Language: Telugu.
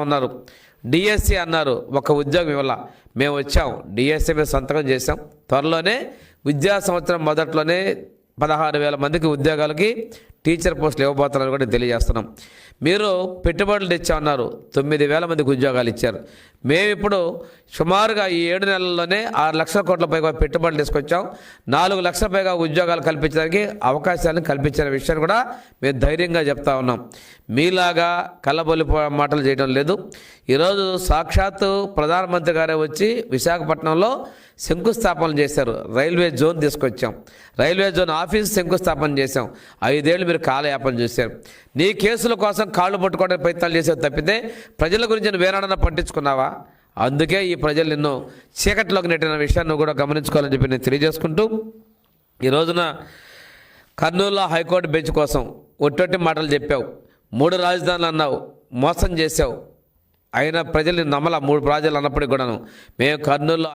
ఉన్నారు. డిఎస్సి అన్నారు, ఒక ఉద్యోగం ఇవ్వాల. మేము వచ్చాం, డిఎస్సి మీద సంతకం చేసాం. త్వరలోనే విద్యా సంవత్సరం మొదట్లోనే 16,000 మందికి ఉద్యోగాలకి టీచర్ పోస్టులు ఇవ్వబోతున్నారని కూడా తెలియజేస్తున్నాం. మీరు పెట్టుబడులు తెచ్చామన్నారు, 9,000 మందికి ఉద్యోగాలు ఇచ్చారు. మేము ఇప్పుడు సుమారుగా ఈ 7 నెలల్లోనే 6 లక్షల కోట్ల పైగా పెట్టుబడులు తీసుకొచ్చాం. 4 లక్షల పైగా ఉద్యోగాలు కల్పించడానికి అవకాశాలను కల్పించిన విషయాన్ని కూడా మేము ధైర్యంగా చెప్తా ఉన్నాం. మీలాగా కళ్ళబొల్లి మాటలు చేయడం లేదు. ఈరోజు సాక్షాత్తు ప్రధానమంత్రి గారే వచ్చి విశాఖపట్నంలో శంకుస్థాపన చేశారు. రైల్వే జోన్ తీసుకొచ్చాం, రైల్వే జోన్ ఆఫీస్ శంకుస్థాపన చేశాం. 5 ఏళ్ళు మీరు కాలయాపన చేశారు. నీ కేసుల కోసం కాళ్ళు పట్టుకోవడానికి ప్రయత్నాలు చేసేది తప్పితే ప్రజల గురించి నువ్వు వేనాడన్నా పట్టించుకున్నావా? అందుకే ఈ ప్రజలు నిన్ను చీకట్లోకి నెట్టిన విషయాన్ని కూడా గమనించుకోవాలని చెప్పి నేను తెలియజేసుకుంటూ, ఈ రోజున కర్నూలులో హైకోర్టు బెంచ్ కోసం ఒట్టొట్టి మాటలు చెప్పావు, 3 రాజధానులు అన్నావు, మోసం చేశావు. అయినా ప్రజల్ని నమ్మల. 3 రాజధానులు అన్నప్పటికీ కూడాను మేము కర్నూలులో